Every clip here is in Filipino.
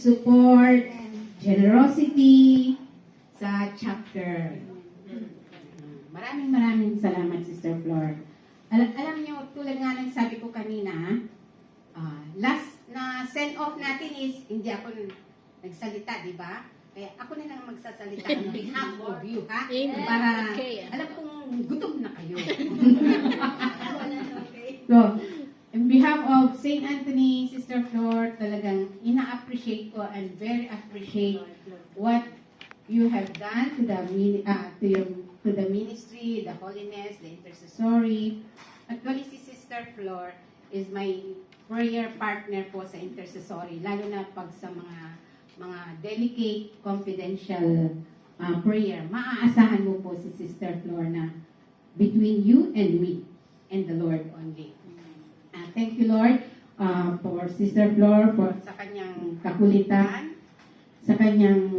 support, generosity sa chapter. Maraming salamat, Sister Flor. Alam niyo, tulad nga ng sabi ko kanina, last na send-off natin is, hindi ako nagsalita, di ba? Kaya ako na lang magsasalita on behalf of you, ha? Para, alam kong gutom na kayo. So, on behalf of St. Anthony, Sister Flor, talagang ina-appreciate ko and very appreciate what you have done to the ministry, the holiness, the intercessory. Actually, si Sister Flor is my prayer partner po sa intercessory, lalo na pag sa mga delicate, confidential prayer. Maaasahan mo po si Sister Flor na between you and me and the Lord only. Thank you, Lord, for Sister Flor, for sa kanyang kakulitan, sa kanyang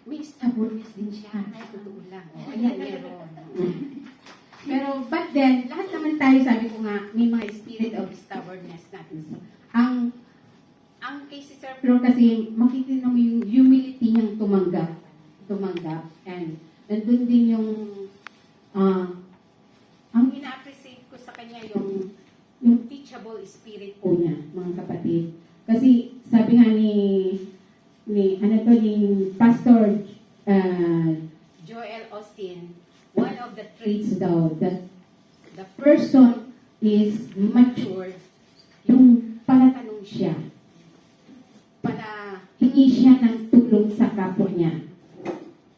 may stubbornness din siya. Ay, totoo lang. Ayan, meron. Pero, but then, lahat naman tayo, sabi ko nga, may mga spirit of stubbornness natin. Ang kay Sister Flor kasi, makikita mo yung humility niyang tumanggap. And, nandun din yung, ang ina-appreciate ko sa kanya, yung teachable spirit po niya, mga kapatid. Kasi, sabi nga ni Pastor Joel Austin, one of the traits daw that the person is mature, yung palatanong siya, hingi siya ng tulong sa kapwa niya.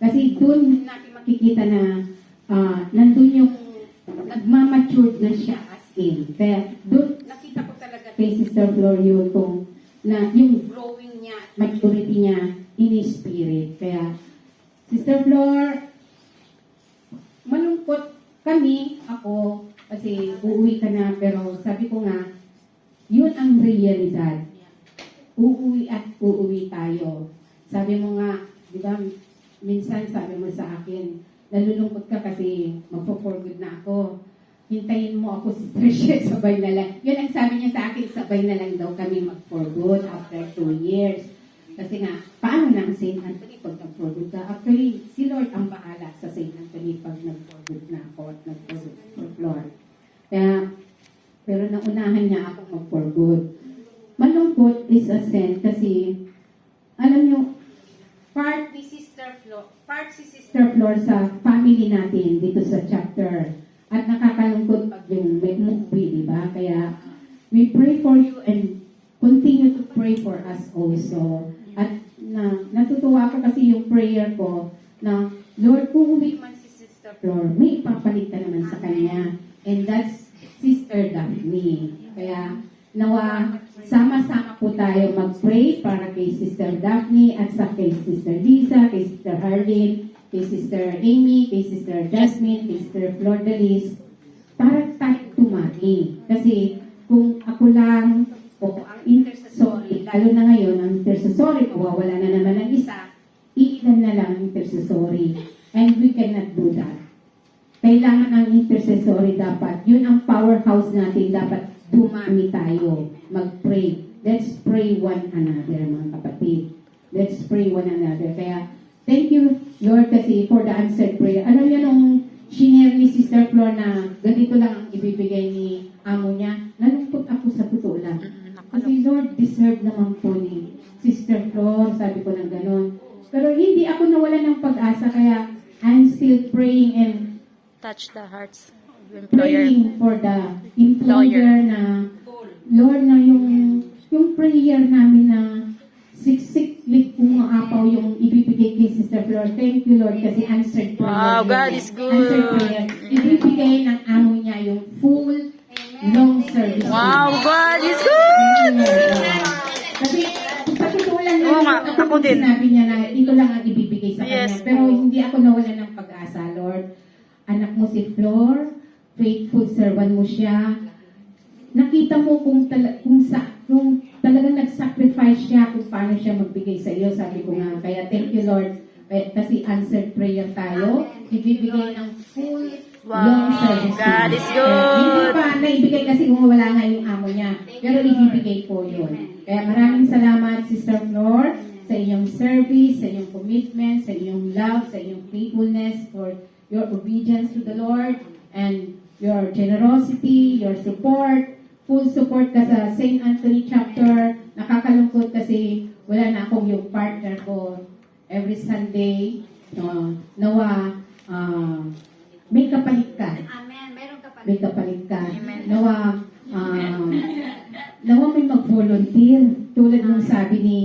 Kasi doon natin makikita na nandun yung nagmamature na siya as in. Kaya doon nakita ko talaga kay Sister Flor yung growing niya, maturity niya in spirit. Kaya, Sister Flor, malungkot ako, kasi uuwi ka na, pero sabi ko nga, yun ang realidad. Uuwi at uuwi tayo. Sabi mo nga, di ba, minsan sabi mo sa akin, nalulungkot ka kasi magpo-for good na ako. Hintayin mo ako, Sister Shed, sabay na lang. Yun ang sabi niya sa akin, sabay na lang daw kami mag-for good after 2 years. Kasi nga, paano na ang St. Anthony pag nag-for good ka? Actually, si Lord ang bahala sa St. Anthony pag nag-for good na ako at nag-for good for Lord. Kaya, pero naunahan niya ako mag-for good. Malungkot is a sin kasi, alam niyo, part si Sister Flor sa family natin dito sa chapter. At nakakalungkot pag yung may movie, di ba? Kaya, we pray for you and continue to pray for us also. At natutuwa ko kasi yung prayer ko na, Lord, kung uwi man si Sister Flor, may ipapalit ka naman sa kanya. And that's Sister Daphne. Kaya, nawa, sama-sama po tayo mag-pray para kay Sister Daphne at sa kay Sister Lisa, kay Sister Harlene, kay Sister Amy, kay Sister Jasmine, kay Sister Flor Delis, para tayo tumagi. Kasi kung ako lang o ang intercessory, lalo na ngayon, ang intercessory, wala na naman ang isa, iilan na lang ang intercessory. And we cannot do that. Kailangan ang intercessory dapat. Yun ang powerhouse natin. Dapat dumami tayo. Mag-pray. Let's pray one another, mga kapatid. Let's pray one another. Kaya, thank you, Lord, kasi for the answered prayer. Alam niyo nung shinare ni Sister Flor na ganito lang ang ibibigay ni amo niya, nalungkot ako sa totoo lang. Kasi Lord, deserve naman po ni Sister Flor, sabi ko ng ganon. Pero hindi ako nawalan ng pag-asa, kaya I'm still praying and touch the hearts of the employer. Praying for the employer na, Lord, na yung prayer namin na siksik-lik umaapaw yung ibibigay kay Sister Flor. Thank you, Lord, kasi answered prayer. Wow, God is good. Answered prayer. Ibibigay ng amo niya yung full, long service. Wow, God is good! Kasi, sa totoo lang Oo nga, ako din. Sinabi niya na ito lang ang ibibigay sa Yes. kanya. Pero hindi ako nawalan ng pag-asa, Lord. Anak mo si Flor, faithful servant mo siya. Nakita mo kung talagang nag-sacrifice siya kung paano siya magbigay sa iyo. Sabi ko nga, kaya thank you, Lord. Kasi answered prayer tayo. Ibibigay ng full, long service. God is Hindi good. pa naibigay kasi kung wala nga yung amo amo niya. Pero ibibigay po yun. Kaya maraming salamat, Sister Flor, sa iyong service, sa iyong commitment, sa iyong love, sa iyong faithfulness, for your obedience to the Lord, and your generosity, your support, full support ka sa St. Anthony chapter. Nakakalungkot kasi wala na akong yung partner ko every Sunday. Nawa, may kapalit ka. Amen. Meron ka pa. May kapalit ka. Nawa may mag-volunteer. Tulad ng sabi ni,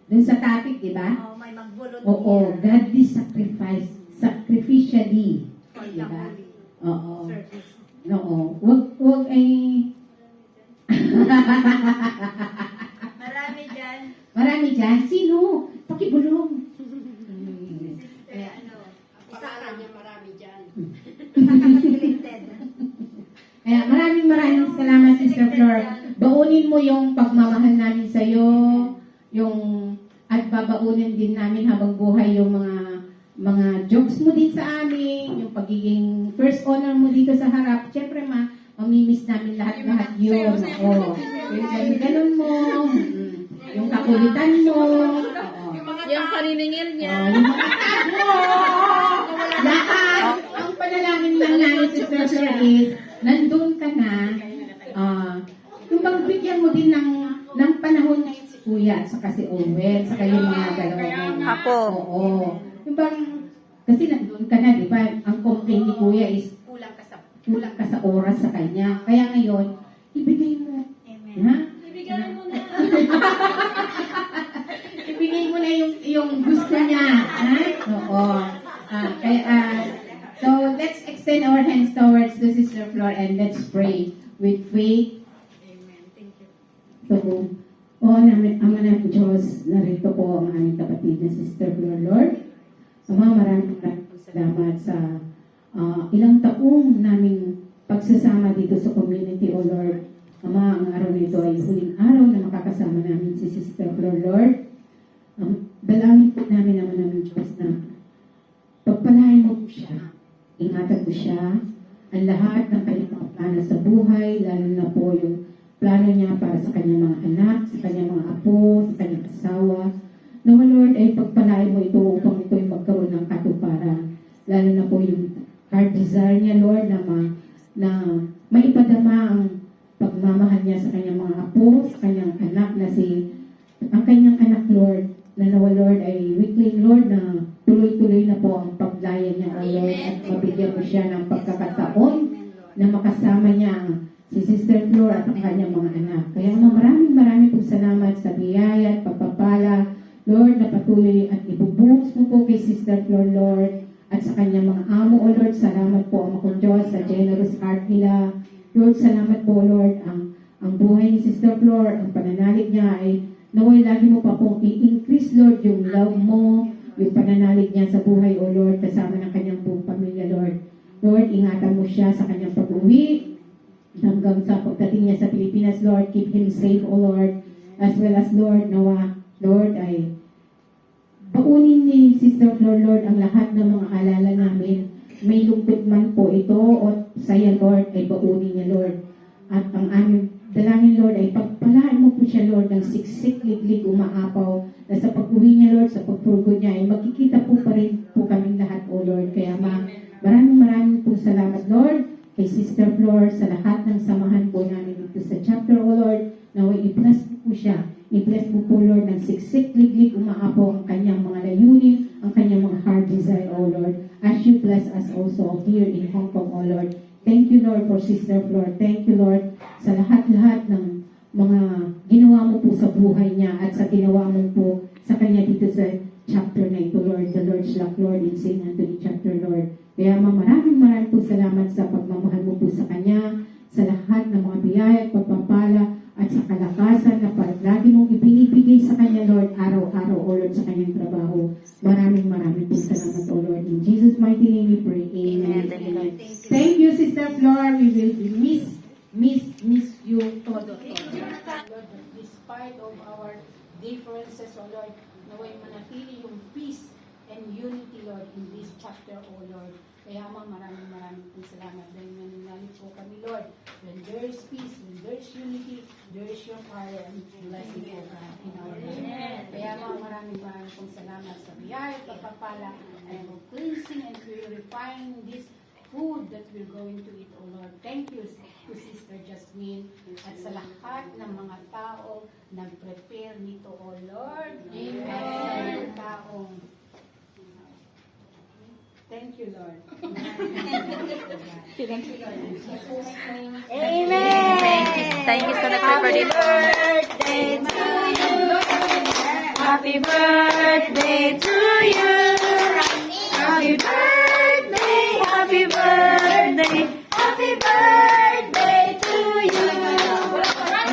dun sa topic, di ba? Oh, may mag-volunteer. Oo, godly sacrifice, sacrificially. For Di the ba? holy Oo. service. Oo. Wag ay... Marami dyan. Marami dyan. Sino? Pakibulong. Isa ka niya marami dyan. Kaya maraming salamat, Sister Flor. Baunin mo yung pagmamahal namin sa iyo, at babaunin din namin habang buhay yung mga jokes mo din sa amin, yung pagiging first honor mo dito sa harap. Siyempre, mamimiss namin lahat yun. Oo. Yung ganun mo, yung kakulitan mo. Oo. Yung paniningil niya. Lahat, ang panalangin lang namin, Sister Flor, is nandun ka na, yung bang bigyan mo din ng panahon si Kuya at saka si Owen, saka yung mga dalawang Apo. Oo. Yung bang, kasi nandun ka na, di ba? Ang complaint ni Kuya is kulang ka sa oras sa kanya. Kaya ngayon, ibigay mo. Amen. Ha? Ibigay mo na. Ibigay mo na yung gusto niya. Ha? Oo. So, let's extend our hands towards the Sister Flor and let's pray with faith. Amen. Thank you. So, Ama na Diyos, narito po ang aming kapatid na Sister Flor, Lord. Ama, maraming salamat sa ilang taong naming pagsasama dito sa community, O Lord. Ama, ang araw nito ay huling araw na makakasama namin si Sister Flor, Lord. Dalangin po namin naman namin Diyos na pagpalain mo po siya. Ingatan po siya. Ang lahat ng kanyang mga plano sa buhay, lalo na po yung plano niya para sa kanyang mga anak, sa kanyang mga apo, sa kanyang asawa. Nawa, Lord, ay pagpalain mo ito upang ito ay magkaroon ng katuparan. Lalo na po yung heart desire niya, Lord, na maipadama ang pagmamahal niya sa kanyang mga apo, sa kanyang anak ang kanyang anak, Lord, na nawa, Lord, ay weakling, Lord, na tuloy-tuloy na po ang paglaya niya, O Lord, at mabigyan mo siya ng pagkakataon na makasama niya si Sister Flor at ang kanyang mga anak. Kaya maraming po salamat sa biyaya at pagpapala, Lord, na patuloy at ibubuhos mo po kay Sister Flor, Lord, at sa kanyang mga amo, O Lord. Salamat po, Ama kong Diyos, sa generous heart nila. Lord, salamat po, Lord, ang buhay ni Sister Flor, ang pananalig niya ay naway lagi mo pa pong i-increase, Lord, yung love mo, yung pananalig niya sa buhay, O Lord, kasama ng kanyang buong pamilya, Lord. Lord, ingatan mo siya sa kanyang pag-uwi, hanggang sa pagdating niya sa Pilipinas, Lord. Keep him safe, O Lord, as well as, Lord, nawa, Lord, ay baunin ni Sister Flor, Lord, ang lahat ng mga alala namin. May lungkot man po ito o saya, Lord, ay baunin niya, Lord. At ang aming dalangin, Lord, ay pagpalaan mo po siya, Lord, ng siksik, liglig, umaapaw, na sa pag-uwi niya, Lord, sa pagpurgo niya, ay magkikita po pa rin po kaming lahat, O Lord. Kaya maraming po salamat, Lord, kay Sister Flor, sa lahat ng samahan po namin dito sa chapter, O Lord, na i-bless po siya. I-bless mo po, Lord, ng siksik, liglig, umaapaw ang kanyang mga layunin, ang kanyang mga heart desire, O Lord, as you bless us also here in Hong Kong, O Lord. Thank you, Lord, for Sister Flor. Thank you, Lord, sa lahat-lahat ng mga ginawa mo po sa buhay niya at sa ginawa mo po sa kanya dito sa chapter na ito, Lord. The Lord's Love, Lord, in St. Anthony chapter, Lord. Kaya maraming po salamat sa pagmamahal mo po sa kanya, sa lahat ng mga biyaya at pagpapala at sa kalakasan na lagi mong ibinibigay sa kanya, Lord, araw-araw, O Lord, sa kanyang trabaho. Maraming po salamat, O Lord. In Jesus' mighty name we pray. Amen. Amen. Thank you, Sister Flor. We will miss you todo. Lord, despite of our differences, O Lord, naway manatili yung peace and unity, Lord, in this chapter, O Lord. Kaya maraming pong salamat dahil nananalig po kami, Lord. When there is peace, when there is unity, there is your power and blessing, O God, in our life. Kaya maraming pong salamat sa biyaya, pagpapala, and for cleansing and purifying this food that we're going to eat, O Lord. Thank you to Sister Jasmine at sa lahat ng mga tao nag-prepare nito, O Lord. Amen. Sa mga taong thank you, Lord. Amen. Thank you sa nag-prepare dito. Happy birthday to you. Happy birthday, happy birthday, happy birthday to you.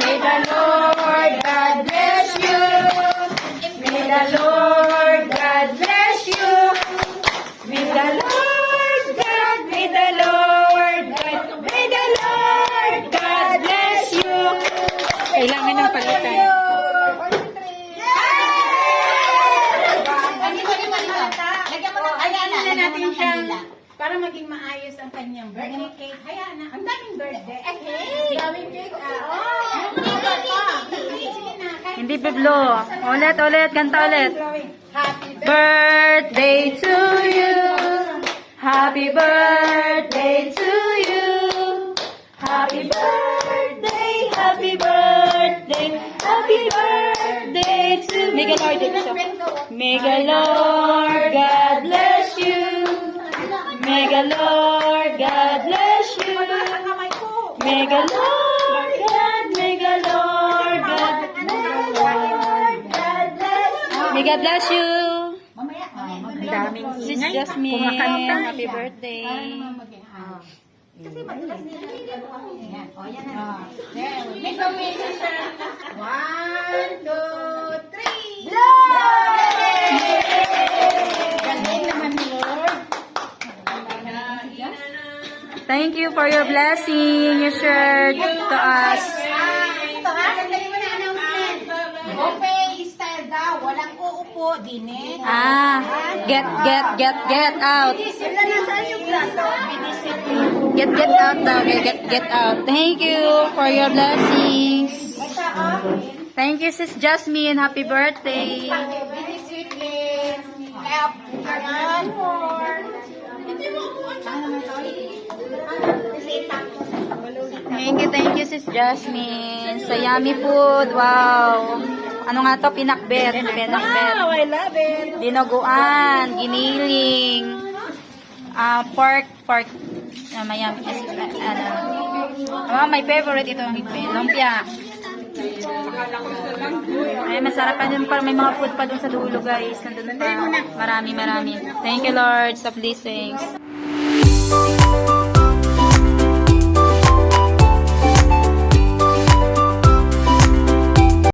May the Lord God bless you. May the Lord God bless you. May the Lord God, may the Lord God, may the Lord God bless you. Kailangan ng palitan. Hayaan na natin siyang para maging maayos ang kanyang birthday cake. Hayaan na. Ang daming birthday. Daming cake. Sige na. Hindi biblo. Ulit, kanta ulit. Happy Birthday to you. Happy birthday to you. Happy birthday, happy birthday, happy birthday to May the Lord May the Lord God bless you. May the Lord God bless you. May the Lord God, may the Lord God, may the Lord God bless you. May God bless you. Ang daming Sis Jasmine. Happy birthday. Kasi madalas nila yan. O, yan na. Make a wish, sister. 1, 2, 3. Galing naman ni Lord. Thank you for your blessing you shared to us. Ito ha, sandali mo na announcement. Buffet style daw. Walang uupo, dine. Get out. Sila nasaan yung plato? Get out daw. Get out. Thank you for your blessings. Thank you, Sis Jasmine. Happy birthday. Binisipin. Help. One more. Hindi mo Thank you, Sis Jasmine. Sa yummy food. Wow. Ano nga to? Pinakbet. Wow, I love it. Dinuguan. Giniling. Pork. Mayami. My favorite ito. Lumpia. Ay, masarap pa dun pa. May mga food pa dun sa dulo, guys. Nandun pa. Marami. Thank you, Lord, sa blessings.